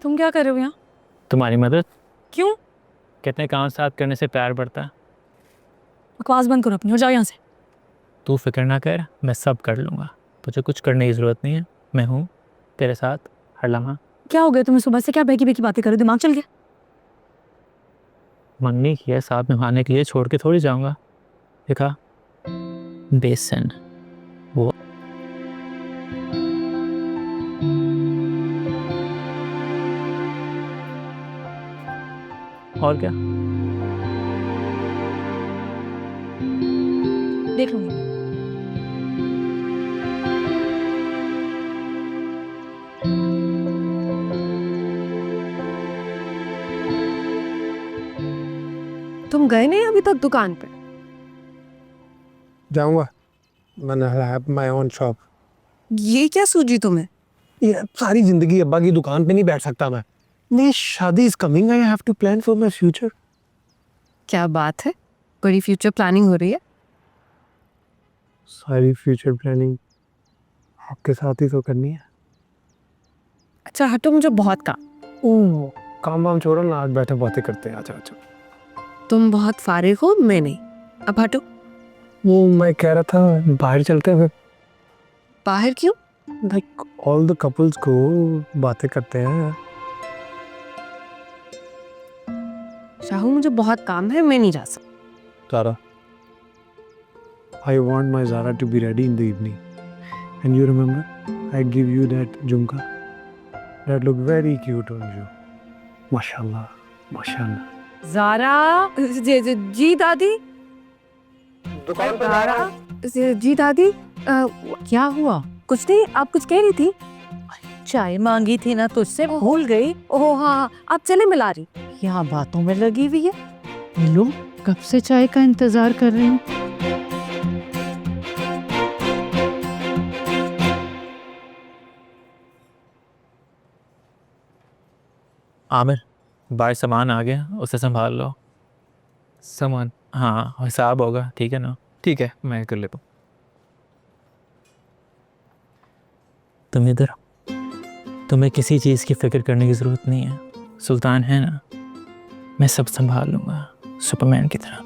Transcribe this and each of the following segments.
तुम क्या कर रहे हो यहाँ? तुम्हारी मदद। क्यों? कहते हैं काम साथ करने से प्यार बढ़ता है। बकवास बंद करो अपनी और जाओ यहाँ से। तू फिक्र ना कर, मैं सब कर लूँगा। तुझे कुछ करने की ज़रूरत नहीं है, मैं हूँ तेरे साथ हर लम्हा। क्या हो गया तुम्हें? सुबह से क्या बेकी बेकी बातें कर रहे हो? दिमाग चल गया? मंगनी की है, साथ निभाने के लिए छोड़ के थोड़ी जाऊँगा। देखा बेसन वो। और क्या? देख लूंगी। तुम गए नहीं अभी तक दुकान पे? जाऊंगा। मैंने हैव माय ओन शॉप। ये क्या सूझी तुम्हें? ये सारी जिंदगी अब्बा की दुकान पे नहीं बैठ सकता मैं। मेरी शादी is coming, I have to plan for my future. क्या बात है, बड़ी फ्यूचर प्लानिंग हो रही है? सारी फ्यूचर प्लानिंग आपके साथ ही तो करनी है। अच्छा हटो, मुझे बहुत काम। ओह, काम वाम छोड़ो ना, आज बैठे बातें करते हैं। अच्छा अच्छा। तुम बहुत फारिग हो, मैं नहीं। अब हटो। वो मैं कह रहा था बाहर चलते हैं। बाहर क्यों? लाइक ऑल द कपल्स को बातें करते हैं। शाहू मुझे बहुत काम है, मैं नहीं जा सकती। Zara, I want my Zara to be ready in the evening. And you remember, I give you that jhumka that look very cute on you. Mashallah, mashallah. Zaara. जी दादी। दुकान पे ज़ारा। जी दादी। क्या हुआ? कुछ नहीं, आप कुछ कह रही थी। चाय मांगी थी ना तुझसे, भूल गई? ओह हाँ, आप चले, मिला रही। यहाँ बातों में लगी हुई है। नीलू, कब से चाय का इंतजार कर रही हूँ। आमिर, बाहर सामान आ गया, उसे संभाल लो। सामान? हाँ, हिसाब होगा, ठीक है ना? ठीक है, मैं कर लेता हूँ। तुम इधर, तुम्हें किसी चीज़ की फिक्र करने की ज़रूरत नहीं है। सुल्तान है ना, मैं सब संभाल लूँगा, सुपरमैन की तरह।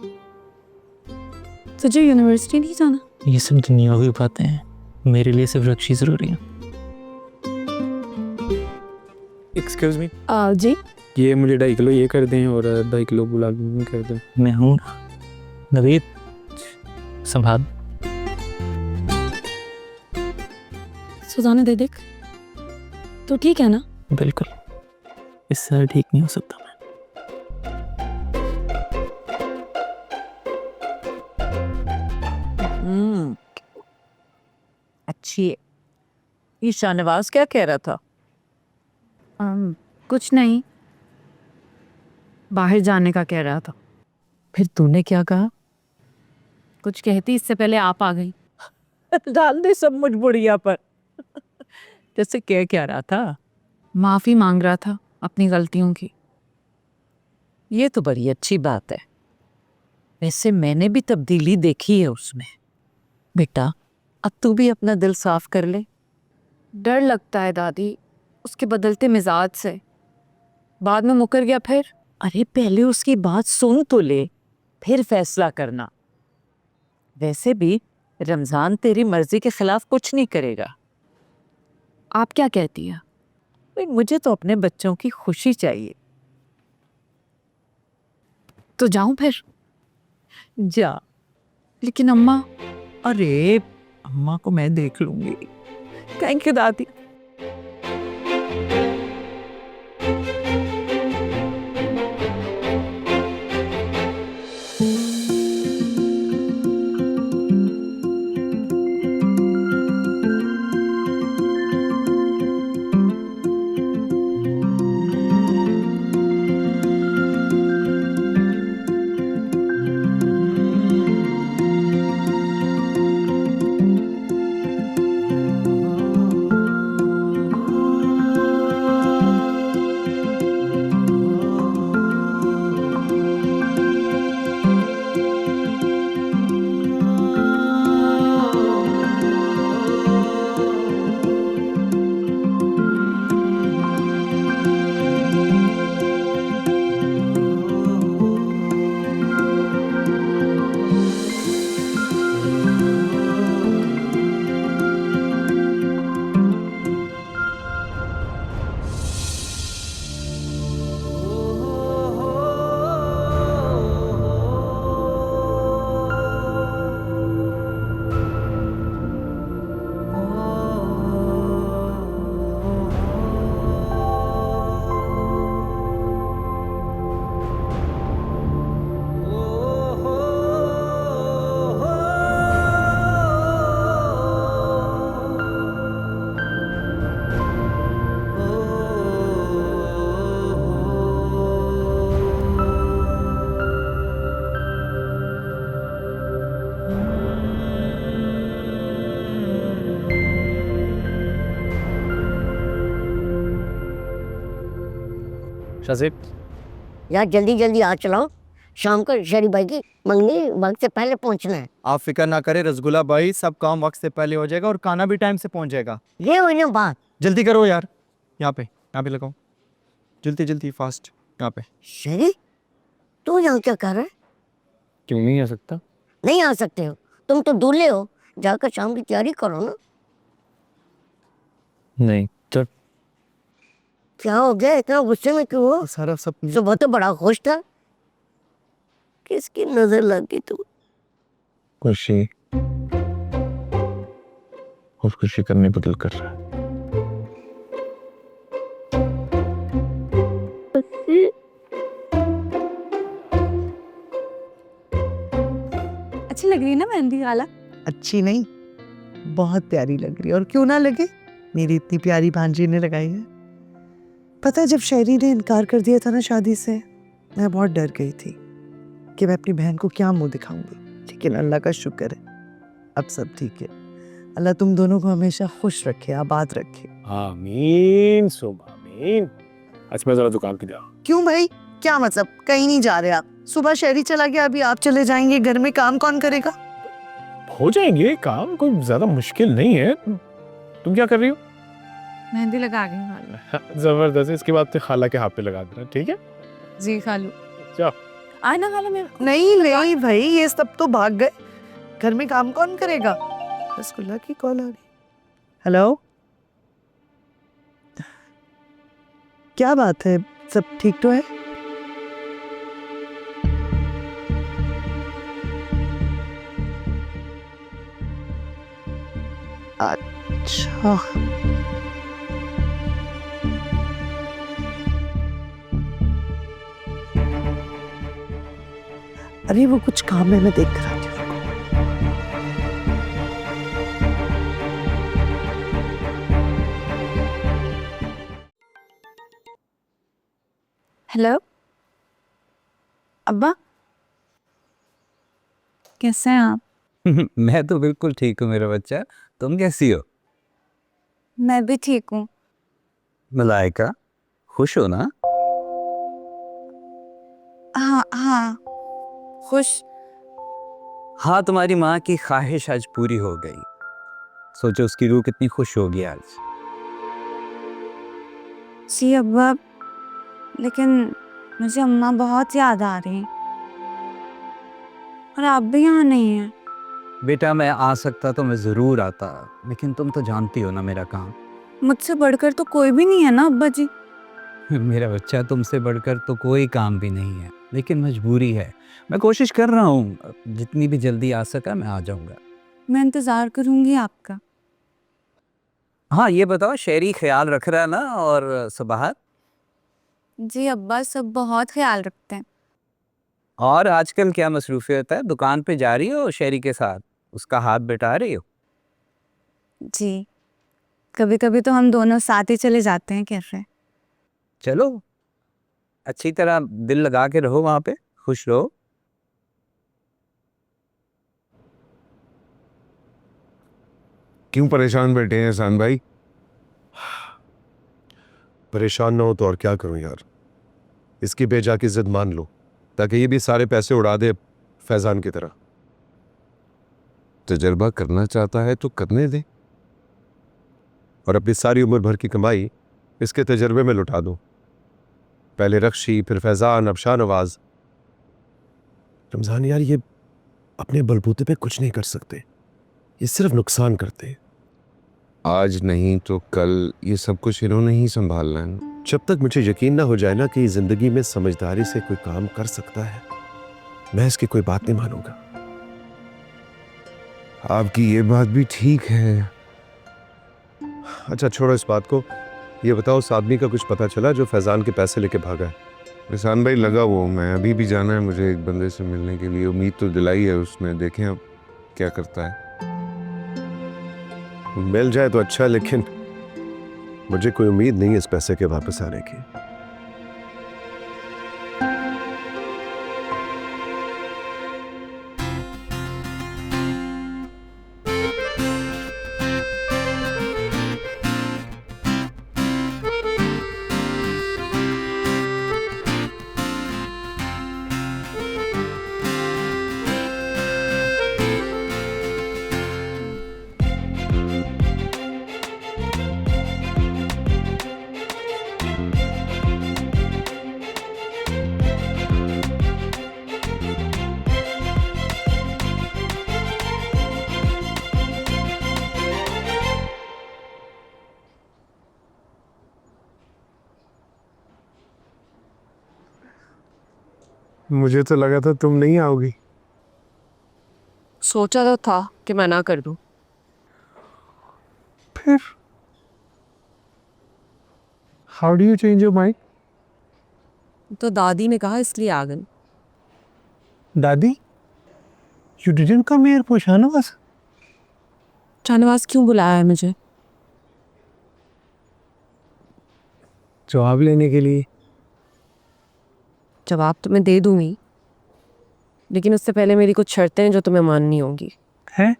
तुझे यूनिवर्सिटी नहीं जाना? ये सब दुनियावी बातें हैं, मेरे लिए सिर्फ रक्षी ज़रूरी है। Excuse me. जी। ये मुझे 2.5 किलो ये कर दें और 2.5 किलो गुलाब जामुन कर दें। मैं हूँ नवीद, संभाल। सुजाने दे देख, तो ठीक है ना? बिल्कुल, इससे ठीक नहीं हो सकता मैं। अच्छी है। ये शाहनवाज क्या कह रहा था? कुछ नहीं, बाहर जाने का कह रहा था। फिर तूने क्या कहा? कुछ कहती इससे पहले आप आ गई। डाल दे सब मुझ बुढ़िया पर। जैसे क्या रहा था? माफी मांग रहा था अपनी गलतियों की। ये तो बड़ी अच्छी बात है। वैसे मैंने भी तब्दीली देखी है उसमें। बेटा, अब तू भी अपना दिल साफ कर ले। डर लगता है दादी, उसके बदलते मिजाज से। बाद में मुकर गया फिर। अरे पहले उसकी बात सुन तो ले, फिर फैसला करना। वैसे भी रमजान तेरी मर्जी के खिलाफ कुछ नहीं करेगा। आप क्या कहती है? भाई, मुझे तो अपने बच्चों की खुशी चाहिए। तो जाऊं फिर? जा। लेकिन अम्मा। अरे अम्मा को मैं देख लूंगी। थैंक यू दादी। शाजिब यार जल्दी जल्दी आ चलाओ, शाम को शरीफ भाई की मंगनी वक्त से पहले पहुंचना है। आप फिक्र ना करें रसगुल्ला भाई, सब काम वक्त से पहले हो जाएगा और खाना भी टाइम से पहुंच जाएगा। ये हुई ना बात। जल्दी करो यार, यहाँ पे लगाओ, जल्दी जल्दी फास्ट यहाँ पे। शरीफ तू यहाँ क्या कर रहा है? क्यों नहीं आ सकता? नहीं आ सकते हो, तुम तो दूल्हे हो, जाकर शाम की तैयारी करो ना। नहीं चल। क्या हो गया, इतना गुस्से में क्यों हो? सारा सब सुबह तो बड़ा खुश था, किसकी नजर लग गई तू? खुशी खुदकुशी करने बदल कर रहा है। अच्छी लग रही है ना मेहंदी वाला? अच्छी नहीं, बहुत प्यारी लग रही है। और क्यों ना लगे, मेरी इतनी प्यारी भांजी ने लगाई है। पता है जब शहरी ने इनकार कर दिया था ना शादी से, मैं बहुत डर गई थी कि मैं अपनी बहन को क्या मुंह दिखाऊंगी, लेकिन अल्लाह का शुक्र है अब सब ठीक है। अल्लाह तुम दोनों को हमेशा खुश रखे, आबाद रखे। आमीन सुम आमीन। अच्छा मैं जरा दुकान पे जा। क्यों भाई, क्या मतलब, कहीं नहीं जा रहे आप? सुबह शहरी चला गया, अभी आप चले जाएंगे, घर में काम कौन करेगा? हो जाएंगे काम, कोई ज्यादा मुश्किल नहीं है। तुम क्या कर रही हो? मेहंदी लगा गई। जबरदस्त, इसके बाद तो खाला के हाथ पे लगा देना, ठीक है? जी खालू। जाओ। आए ना खाला मेरे। नहीं भाई, ये सब तो भाग गए, घर में काम कौन करेगा? रसगुल्ला की कॉल आ रही। हेलो, क्या बात है, सब ठीक तो है? अच्छा, अरे वो कुछ काम है, मैं देख कर आती हूँ। हेलो अब्बा, कैसे हैं आप? मैं तो बिल्कुल ठीक हूँ मेरा बच्चा, तुम कैसी हो? मैं भी ठीक हूँ। मलाइका, खुश हो ना? हाँ हाँ खुश। हाँ, तुम्हारी माँ की ख्वाहिश आज पूरी हो गई। सोचो उसकी रूह कितनी खुश होगी आज। जी अब्बा, लेकिन मुझे अम्मा बहुत याद आ रही हैं और आप भी यहाँ नहीं हैं। बेटा मैं आ सकता तो मैं ज़रूर आता, लेकिन तुम तो जानती हो ना मेरा काम। मुझसे बढ़कर तो कोई भी नहीं है ना अब्बा जी। मेरा बच्चा, तुमसे बढ़कर तो कोई काम भी नहीं है, लेकिन मजबूरी है। मैं कोशिश कर रहा हूँ, जितनी भी जल्दी आ सका मैं आ जाऊँगा। मैं इंतज़ार करूँगी आपका। हाँ ये बताओ, शहरी ख्याल रख रहा है ना, और सुबह? जी अब्बा, सब बहुत ख्याल रखते हैं। और आजकल क्या मसरूफियत है, दुकान पे जा रही हो शहरी के साथ, उसका हाथ बटा रही हो? जी, कभी कभी तो हम दोनों साथ ही चले जाते हैं कैफे। चलो, अच्छी तरह दिल लगा के रहो वहां पे, खुश रहो। क्यों परेशान बैठे हैं एहसान भाई? परेशान ना हो तो और क्या करूं यार, इसकी बेजा की जिद मान लो ताकि ये भी सारे पैसे उड़ा दे फैजान की तरह। तजर्बा करना चाहता है तो करने दे, और अपनी सारी उम्र भर की कमाई इसके तजर्बे में लुटा दो। पहले रक्षी, फिर फैजान, अब शाहनवाज। रमजान यार, ये अपने बलबूते पे कुछ नहीं कर सकते, ये सिर्फ नुकसान करते हैं। आज नहीं तो कल ये सब कुछ इन्होंने ही संभालना है। जब तक मुझे यकीन ना हो जाए ना कि जिंदगी में समझदारी से कोई काम कर सकता है, मैं इसकी कोई बात नहीं मानूंगा। आपकी ये बात भी ठीक है। अच्छा छोड़ो इस बात को, ये बताओ उस आदमी का कुछ पता चला जो फैजान के पैसे लेके भागा है? एहसान भाई लगा वो, मैं अभी भी जाना है मुझे एक बंदे से मिलने के लिए। उम्मीद तो दिलाई है उसने, देखें अब क्या करता है। मिल जाए तो अच्छा, लेकिन मुझे कोई उम्मीद नहीं है इस पैसे के वापस आने की। मुझे तो लगा था तुम नहीं आओगी। सोचा तो था कि मैं ना कर दूं। फिर how do you change your mind? तो दादी ने कहा इसलिए आ गई। दादी, you didn't come here for Shahnawaz? Shahnawaz क्यों बुलाया है मुझे? जवाब लेने के लिए। जवाब तो मैं दे दूंगी, लेकिन उससे पहले मेरी कुछ शर्तें हैं जो तुम्हें माननी होंगी। हैं?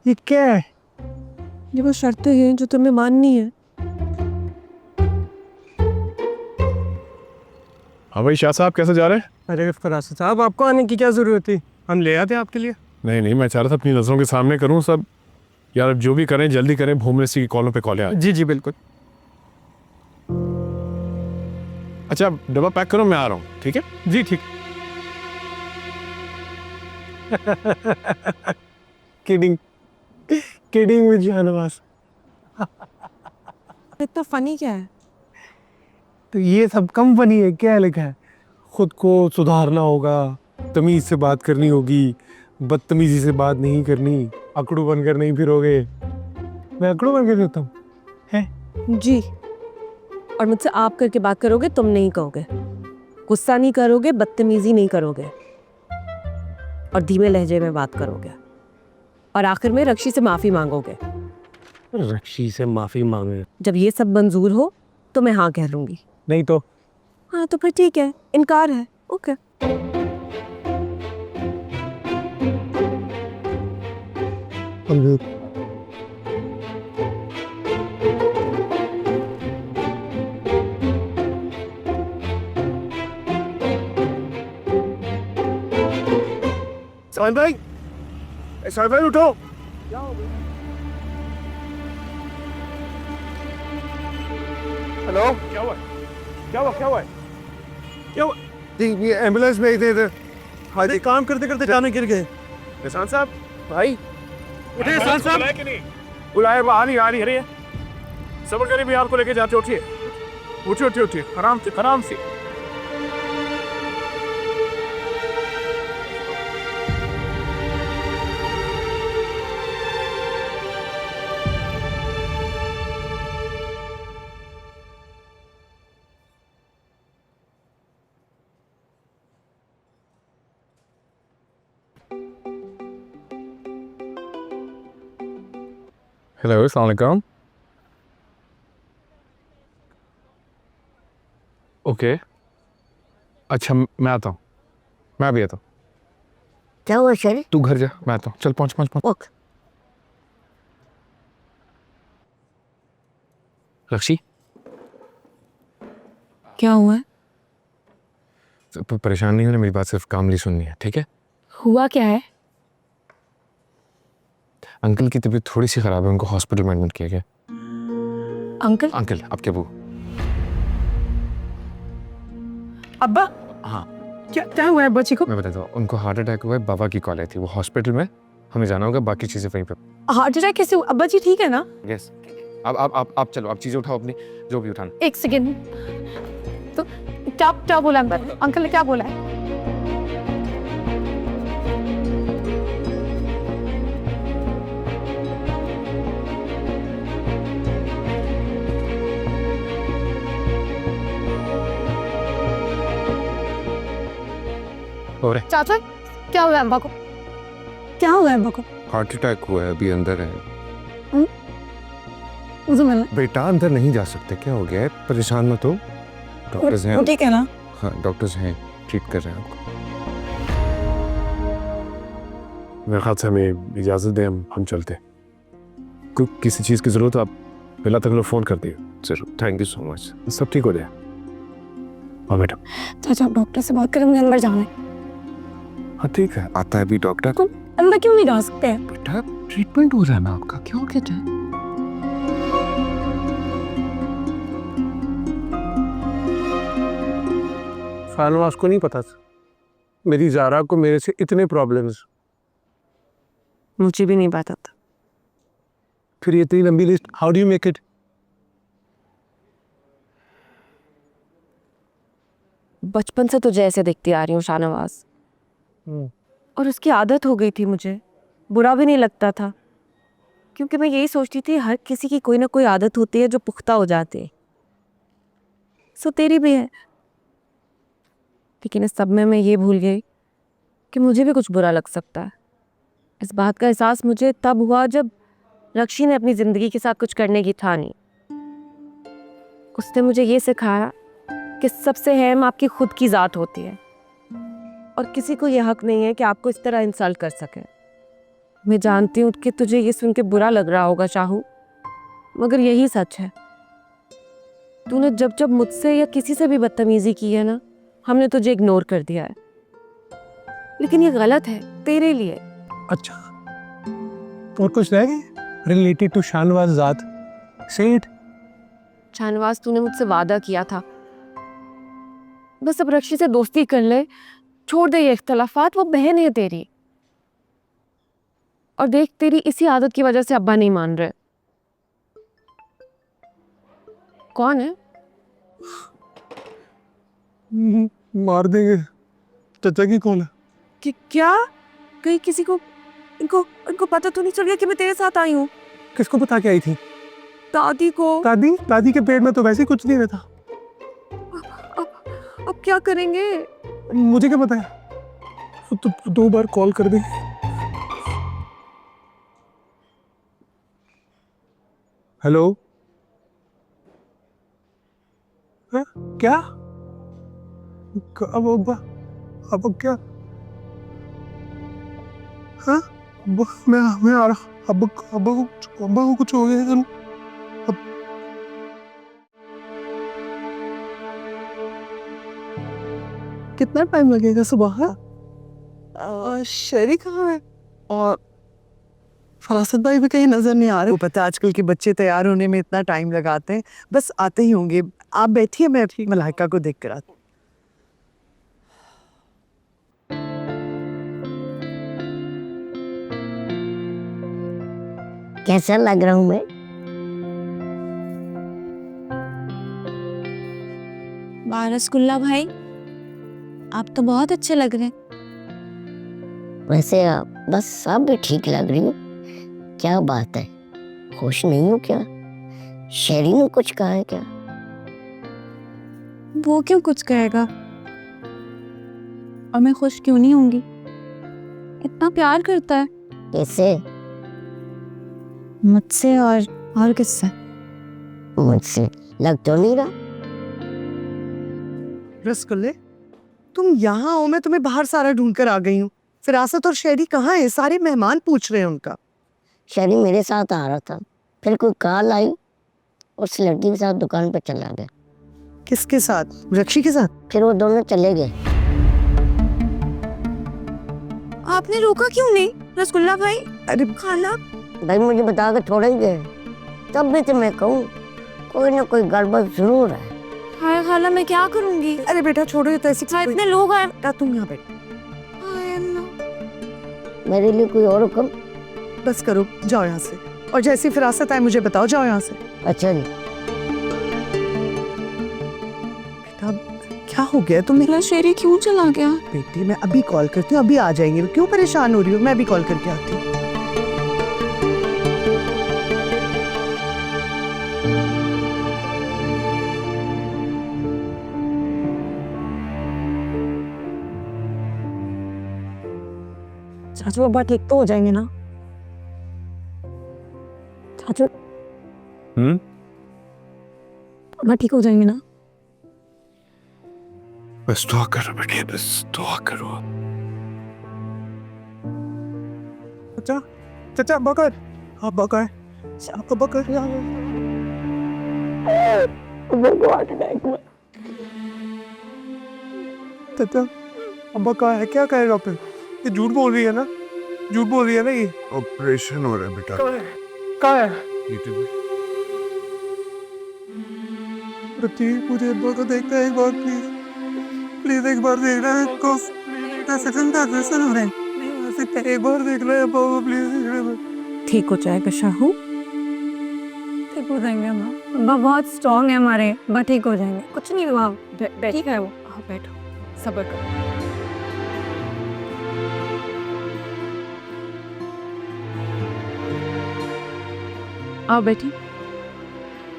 ये क्या है? ये वो शर्तें हैं जो तुम्हें माननी है। हाँ भाई शाह साहब कैसे जा रहे हैं? अरे फरासत साहब, आपको आने की क्या ज़रूरत थी? हम ले आते आपके लिए। नहीं नहीं, मैं चाह रहा था अपनी नज़रों के सामने करूँ सब। यार अब जो भी करें जल्दी करें, होम मिनिस्ट्री की कॉलों पे कॉलें आ। जी जी बिल्कुल। अच्छा डब्बा पैक करो, मैं आ रहा हूँ। ठीक है जी ठीक। Kidding kidding with Shahnawaz. इतना फनी क्या है? तो ये सब कंपनी है, क्या लिखा है? खुद को सुधारना होगा, तमीज से बात करनी होगी, बदतमीजी से बात नहीं करनी, अकड़ू बनकर नहीं फिरोगे। मैं अकड़ू बनकर फिरता हूँ? हैं? जी, और मुझसे आप करके बात करोगे, तुम नहीं कहोगे। गुस्सा नहीं करोगे, बदतमीजी नहीं करोगे, और धीमे लहजे में बात करोगे, और आखिर में रक्षी से माफी मांगोगे। रक्षी से माफी मांगे? जब ये सब मंजूर हो तो मैं हाँ कह लूंगी। नहीं तो? हाँ तो फिर ठीक है, इनकार है। ओके। साहिल भाई, साहिल भाई उठो। हेलो, क्या हुआ? क्या हुआ? क्या हुआ? क्या हुआ? ये एम्बुलेंस में थे इधर। हाँ जी, काम करते करते जाने गिर गए। निशान साहब भाई उठे निशान साहब। बुलाए कि नहीं? बुलाए, आ रही है। सबर करिए, भी आपको लेके जाते। उठिए उठिए उठिए उठिए, आराम से आराम से। हेलो, अस्सलाम वालेकुम। ओके, अच्छा मैं आता हूँ, मैं भी आता हूँ। क्या हुआ शरीर? तू घर जा, मैं आता हूँ। चल पहुँच पहुँच पहुँच। ओके। रक्षी, क्या हुआ है? परेशान नहीं होना, मेरी बात सिर्फ कामली सुननी है, ठीक है? हुआ क्या है? अंकल की तबीयत थोड़ी सी खराब है, उनको हॉस्पिटल में एडमिट किया गया। अंकल? अंकल आपके अबू। अब्बा, हाँ क्या हुआ है बच्ची को? मैं बताता हूँ, उनको हार्ट अटैक हुआ है, बाबा की कॉल आई थी, वो हॉस्पिटल में, हमें जाना होगा, बाकी चीजें वहीं पे। हार्ट अटैक कैसे हुआ? अब्बा जी ठीक है ना? यस, आप चलो, आप चीजें उठाओ अपनी, जो भी उठाना। एक सेकेंड, तो क्या बोला अंकल ने? क्या बोला है? हो रहे चाचा, क्या हुआ अम्बा को? क्या हुआ अम्बा को? हार्ट अटैक हुआ है, अभी अंदर है। मुझे मिलना। बेटा अंदर नहीं जा सकते, क्या हो गया है? परेशान मत हो, डॉक्टर्स हैं। ठीक है ना? हाँ डॉक्टर्स हैं, ट्रीट कर रहे हैं आपको। मेरे ख्याल से हमें इजाज़त दें, हम चलते हैं। आपको किसी चीज़ की ज़रूरत हो आप बिला तक फ़ोन कर दिए ज़रूर। थैंक यू सो मच, सब ठीक हो जाए। हाँ मैडम। चाचा आप डॉक्टर से बात करें, मुझे अंदर जाना है। हाँ ठीक है, आता है अभी डॉक्टर। तुम अंदर क्यों नहीं जा सकते? बेटा ट्रीटमेंट हो रहा है ना आपका, क्यों कहते हैं? शाहनवाज को नहीं पता था मेरी ज़ारा को मेरे से इतने प्रॉब्लम्स। मुझे भी नहीं पता था। फिर ये इतनी लंबी list, how do you make it? बचपन से तुझे ऐसे दिखती आ रही हूँ शाहनवाज, और उसकी आदत हो गई थी। मुझे बुरा भी नहीं लगता था, क्योंकि मैं यही सोचती थी हर किसी की कोई ना कोई आदत होती है जो पुख्ता हो जाती है। सो तेरी भी है। लेकिन इस सब में मैं ये भूल गई कि मुझे भी कुछ बुरा लग सकता है। इस बात का एहसास मुझे तब हुआ जब रक्षी ने अपनी ज़िंदगी के साथ कुछ करने की ठानी। उसने मुझे ये सिखाया कि सबसे अहम आपकी खुद की ज़ात होती है, और किसी को यह हक नहीं है कि आपको इस तरह इंसल्ट कर सके। मैं जानती हूँ कि तुझे ये सुन के बुरा लग रहा होगा शाहू, मगर यही सच है। तूने जब जब मुझसे या किसी से भी बदतमीजी की है ना, हमने तुझे इग्नोर कर दिया है। लेकिन ये गलत है तेरे लिए। अच्छा, और कुछ रह गए रिलेटेड टू शाहनवाज ज़ात? से इट। शाहनवाज, तूने मुझसे वादा किया था बस अब रक्षी से दोस्ती कर ले, छोड़ दे ये इख्तलाफात। वो बहन है तेरी, और देख तेरी इसी आदत की वजह से अब्बा नहीं मान रहे। कौन है? मार देंगे। चाचा की कॉल है। कि क्या कहीं किसी को इनको पता तो नहीं चल गया कि मैं तेरे साथ आई हूँ? किसको बता के आई थी? दादी को। दादी के पेट में तो वैसे ही कुछ नहीं रहता। अब क्या करेंगे? मुझे क्या पता है? तो 2 बार कॉल कर दे। हेलो। हाँ? क्या? अब क्या? हाँ? मैं आ रहा। अब अब्बा को कुछ हो गया है। कितना टाइम लगेगा सुबह? शरी कहाँ है? और फरासत भाई भी कहीं नजर नहीं आ रहे। वो पता आजकल के बच्चे तैयार होने में इतना टाइम लगाते हैं, बस आते ही होंगे। आप बैठिए, मैं मलाइका को देख कर आती। कैसा लग रहा हूँ मैं? रसगुल्ला भाई, आप तो बहुत अच्छे लग रहे हैं। वैसे आप बस सब भी ठीक लग रही हो। क्या बात है, खुश नहीं हो क्या? शेरी ने कुछ कहा है क्या? वो क्यों कुछ कहेगा, और मैं खुश क्यों नहीं होंगी? इतना प्यार करता है। कैसे? मुझसे और किससे? मुझसे लग तो नहीं रहा। रसगुल्ले, तुम यहाँ हो, मैं तुम्हें बाहर सारा ढूंढ कर आ गई हूँ। फिरासत और शेरी कहाँ है? सारे मेहमान पूछ रहे हैं उनका। शेरी मेरे साथ आ रहा था, फिर कोई कॉल आई, उस लड़की के साथ दुकान पे चला गया। किसके साथ? रक्षी के साथ? फिर वो दोनों चले गए। आपने रोका क्यों नहीं रसगुल्ला भाई? अरे खाला, भाई मुझे बता के थोड़ा ही गए, तब भी तो मैं कहूँ कोई ना कोई गड़बड़ जरूर है। हाय खाला, मैं क्या करूंगी? अरे बेटा छोड़ो, ये तो ऐसी हाँ, इतने लोग हैं। बेटा तुम यहाँ बैठ, हाय अम्मा। मेरे लिए कोई और हुक्म? बस करो, जाओ यहाँ से। और जैसी फिरासत आए मुझे बताओ, जाओ यहाँ से। अच्छा जी। बेटा क्या हो गया तुम्हें? मेरा शेरी क्यों चला गया? बेटी मैं अभी कॉल करती हूँ, अभी आ जाएंगे। क्यों परेशान हो रही हो? मैं अभी कॉल करके आती हूँ। चाचू अब्बा ठीक तो हो जाएंगे ना? चाचू अब्बा ठीक हो जाएंगे ना? बस दुआ करो बेटे, बस दुआ करो। चाचा, चाचा अब्बा का है। अब्बा का है। अब्बा कर चाचा, अब्बा कहाँ है? क्या कहेगा फिर? ये झूठ बोल रही है ना? झूठ बोल रही है ना ये? ऑपरेशन हो रहा है बेटा। कहाँ है? यूट्यूब में। बच्ची मुझे अब्बा को देखना है एक बार प्लीज, प्लीज एक बार देखना है इसको। ऑपरेशन हो रहा है, एक बार देखना है अब्बा को प्लीज। ठीक हो जाएगा शाहू। ठीक हो जाएंगे अम्मा, अब्बा बहुत स्ट्रांग है हमारे, अब्बा ठीक हो जाएंगे, कुछ नहीं हुआ। ठीक है वो। हाँ बैठो, सब्र करो। आओ बेटी।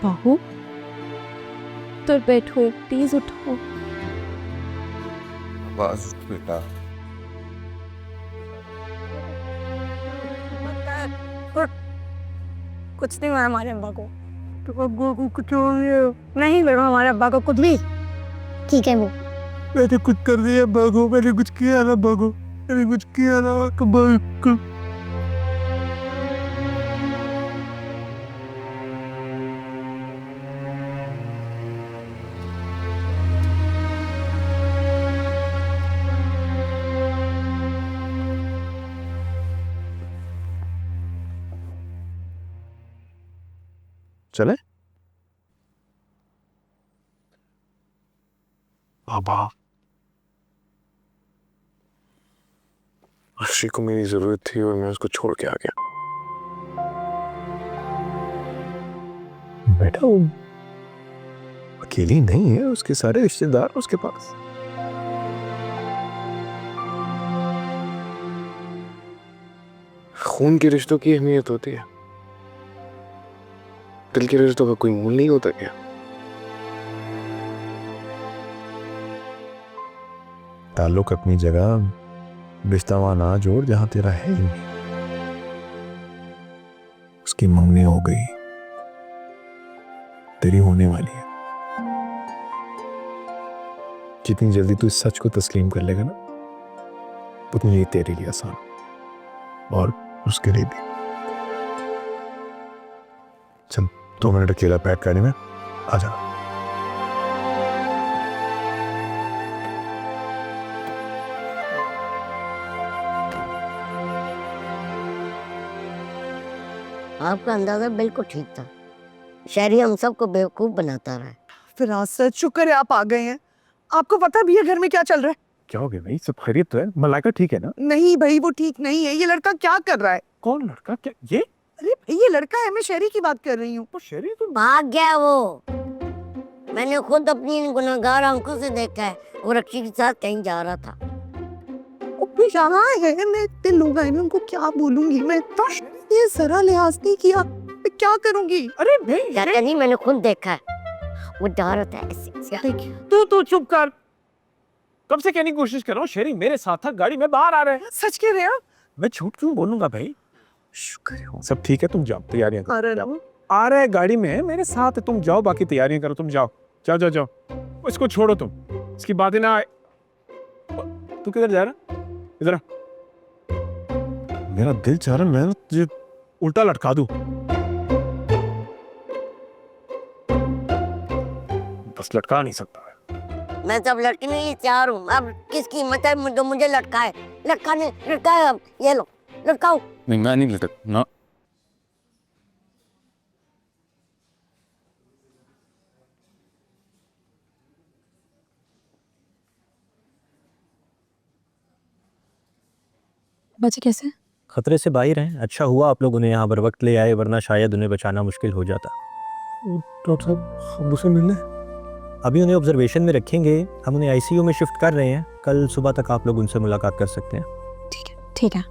बहू तो बैठो, प्लीज उठो। बस बेटा। कुछ नहीं हुआ हमारे अब्बा को। तो अब्बा को कुछ हो गया नहीं बेटा, हमारे अब्बा को कुछ भी। ठीक है वो। मैंने कुछ कर दिया अब्बा को, मैंने कुछ किया ना अब्बा को, मैंने कुछ किया ना अब्बा को। चले? बाबा, अर्शी को मेरी जरूरत थी और मैं उसको छोड़ के आ गया। बेटा वो अकेली नहीं है, उसके सारे रिश्तेदार उसके पास। खून के रिश्तों की अहमियत होती है, दिल के रिश्तों का कोई मूल नहीं होता क्या? ताल्लुक अपनी जगह, रिश्ता वहां ना जोड़ जहां तेरा है ही नहीं। उसकी मंगनी हो गई, तेरी होने वाली है। जितनी जल्दी तू इस सच को तस्लीम कर लेगा ना, उतनी ही तेरे लिए आसान और उसके लिए भी। चल 2 मिनट अकेला पैक करने में आ जा। आपका अंदाजा बिल्कुल ठीक था। शहरी हम सबको बेवकूफ बनाता रहा है। फिर सर शुक्र है आप आ गए हैं। आपको पता भी है घर में क्या चल रहा है? क्या हो गया भाई? सब खैरियत तो है? मलाइका ठीक है ना? नहीं भाई, वो ठीक नहीं है। ये लड़का क्या कर रहा है? कौन लड़का? क्या ये? अरे भाई ये लड़का है, मैं शहरी की बात कर रही हूँ। तो शहरी तो भाग गया वो। मैंने खुद अपनी इन गुनहगार आंखों से देखा है, वो रक्षी के साथ कहीं जा रहा था। बेचारा है, मैं इतने लोग आए, मैं उनको क्या बोलूंगी? मैं इतना ये जरा लिहाज नहीं किया, मैं क्या करूंगी? अरे भाई चाचा जी मैंने खुद देखा है, वो जा रहा था ऐसे। तू चुप कर। कब से कहने की कोशिश कर रहा हूँ, शेरी मेरे साथ था, गाड़ी में बाहर आ रहे हैं। सच कह रहे हैं आप? मैं झूठ क्यों बोलूंगा भाई? शुक्र है। सब ठीक है, तुम जाओ, तैयारियां करो। अरे ना आ रहा है गाड़ी में है, मेरे साथ है, तुम जाओ, बाकी तैयारियां करो, तुम जाओ जाओ जाओ जाओ। इसको छोड़ो तुम, इसकी बातें ना आए। तू किधर जा रहा? इधर आ। मेरा दिल चाह रहा है मैं तुझे उल्टा लटका दूं। बस लटका नहीं सकता। मैं सब लड़कने ही तैयार हूँ। अब किसकी हिम्मत है मुझे लटकाए? लटकाए अब, ये लो लटकाओ। नहीं मैं नहीं लटक ना। बच्चे कैसे? खतरे से बाहर हैं। अच्छा हुआ आप लोग उन्हें यहाँ बर वक्त ले आए, वरना शायद उन्हें बचाना मुश्किल हो जाता। डॉक्टर साहब अब्बू से मिलने? अभी उन्हें ऑब्जर्वेशन में रखेंगे, हम उन्हें आईसीयू में शिफ्ट कर रहे हैं। कल सुबह तक आप लोग उनसे मुलाकात कर सकते हैं। ठीक है।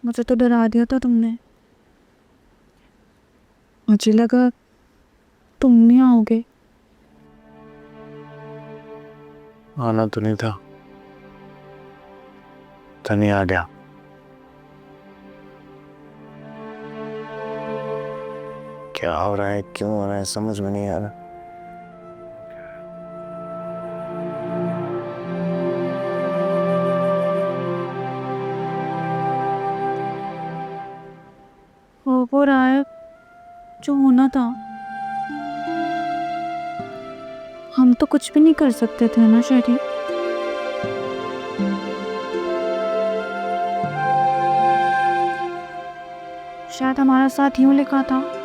मुझे तो डरा दिया था तुमने। मुझे लगा तुम नहीं आओगे। आना तो नहीं था, तनी आ गया। क्या हो रहा है, क्यों हो रहा है, समझ में नहीं आ रहा। हो रहा है जो होना था। हम तो कुछ भी नहीं कर सकते थे ना शेरी। शायद हमारा साथ यूं लिखा था।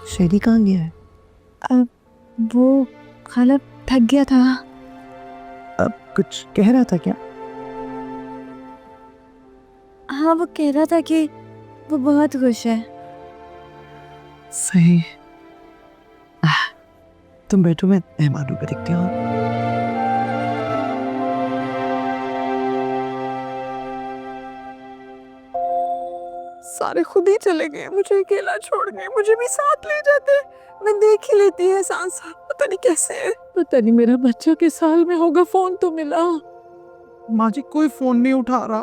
शेरी कहाँ गया है? अब वो खाला थक गया था। अब कुछ कह रहा था क्या? हाँ, वो कह रहा था कि वो बहुत खुश है। सही। तुम बैठो, मैं मेहमानों को देखती हूँ। सारे खुद ही चले गए, मुझे अकेला छोड़ गए। मुझे भी साथ ले जाते, मैं देख ही लेती है सांस। पता नहीं कैसे है, पता नहीं मेरा बच्चा किस साल में होगा। फोन तो मिला। माँ जी कोई फोन नहीं उठा रहा।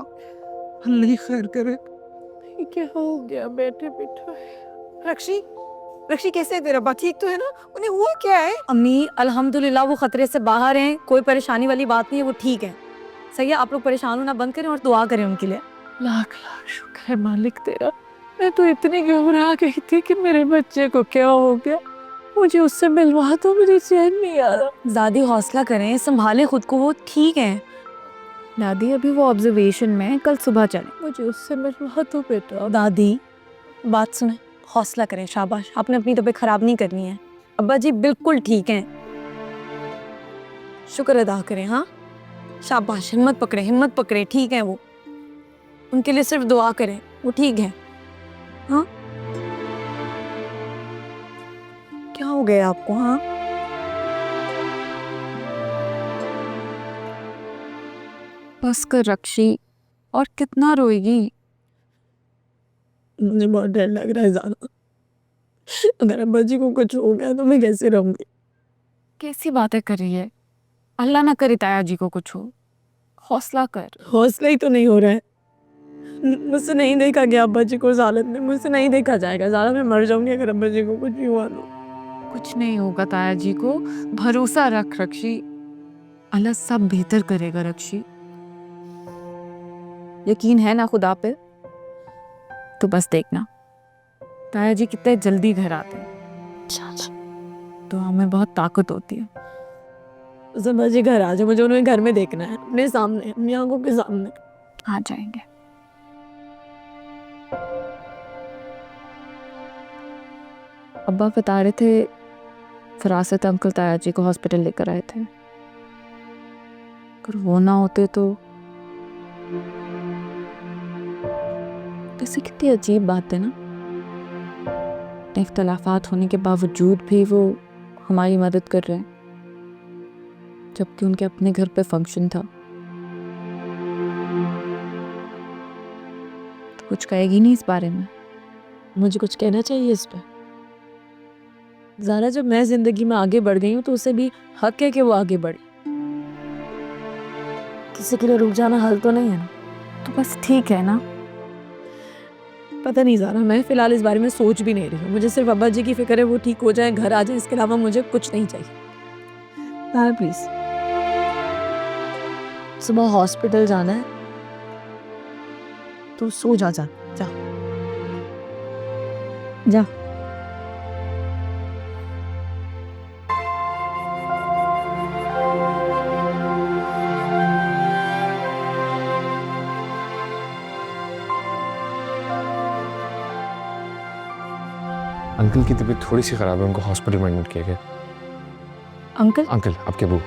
अल्लाह खैर करे। ये क्या हो गया बैठे बैठे। रक्षी, रक्षी कैसे है तेरा बा? ठीक तो है ना? उन्हें हुआ क्या है? अम्मी अल्हम्दुलिल्लाह वो खतरे से बाहर हैं, कोई परेशानी वाली बात नहीं है, वो ठीक है। सही है, आप लोग परेशान होना बंद करें और दुआ करें उनके लिए। लाख लाख शुक्र है मालिक तेरा। मैं तो इतनी घबरा गई थी कि मेरे बच्चे को क्या हो गया। मुझे उससे मिलवा तो मुझे चैन नहीं आ रहा। दादी हौसला करें, संभालें खुद को, वो ठीक है। दादी अभी वो ऑब्जर्वेशन में है, कल सुबह चले। मुझे उससे मिलवा तो बेटा। दादी बात सुने, हौसला करें, शाबाश। आपने अपनी तबीयत खराब नहीं करनी है। अब्बा जी बिल्कुल ठीक हैं, शुक्र अदा करें। हाँ शाबाश, हिम्मत पकड़े, हिम्मत पकड़े, ठीक है वो। उनके लिए सिर्फ दुआ करें, वो ठीक है। हाँ क्या हो गया आपको? हाँ बस कर रक्षी, और कितना रोएगी? मुझे बहुत डर लग रहा है ज़्यादा। अगर अब्बा जी को कुछ हो गया तो मैं कैसे रहूंगी? कैसी बातें कर रही है? अल्लाह ना करे ताया जी को कुछ हो। हौसला कर। हौसला ही तो नहीं हो रहा है। मुझसे नहीं देखा गया अब्बा जी को उस हालत में। मुझसे नहीं देखा जाएगा। ज़्यादा मैं मर जाऊंगी अगर अब्बा जी को कुछ भी हुआ तो। कुछ नहीं होगा ताया जी को, भरोसा रख रक्षी। अल्लाह सब बेहतर करेगा रक्षी। यकीन है ना खुदा पे? तो बस देखना ताया जी कितने जल्दी घर आते हैं। तो हमें बहुत ताकत होती है। बस अब्बा जी घर आ जाए, मुझे उन्हें घर में देखना है, अपने सामने, अपनी आंखों के सामने। आ जाएंगे। अब्बा बता रहे थे फरासत अंकल ताया जी को हॉस्पिटल लेकर आए थे। अगर वो ना होते तो। वैसे कितनी अजीब बात है ना, इख्तलाफात होने के बावजूद भी वो हमारी मदद कर रहे हैं, जबकि उनके अपने घर पे फंक्शन था। तो कुछ कहेगी नहीं इस बारे में? मुझे कुछ कहना चाहिए इस पर? ज़ारा, जब मैं जिंदगी में आगे बढ़ गई हूँ तो उसे भी हक है कि वो आगे बढ़े। किसी के लिए रुक जाना हल तो नहीं है ना? तो बस ठीक है ना? पता नहीं ज़ारा, मैं फ़िलहाल इस बारे में सोच भी नहीं रही हूँ। मुझे सिर्फ अब्बा जी की फ़िक्र है, वो ठीक हो जाए, घर आ जाए, इसके अलावा मुझे कुछ नहीं चाहिए। ज़ारा प्लीज़। सुबह हॉस्पिटल जाना है, तू सो जा जा जा। जा। अंकल की तबीयत थोड़ी सी खराब है, उनको हॉस्पिटल में एडमिट किया गया। अंकल? अंकल, आपके अबू।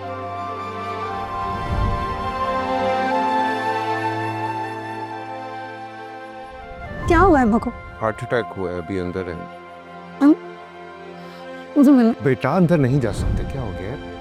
क्या हुआ है अम्मा को? हार्ट अटैक हुआ है, अभी अंदर है। मुझे मिला। बेटा अंदर नहीं जा सकते, क्या हो गया है?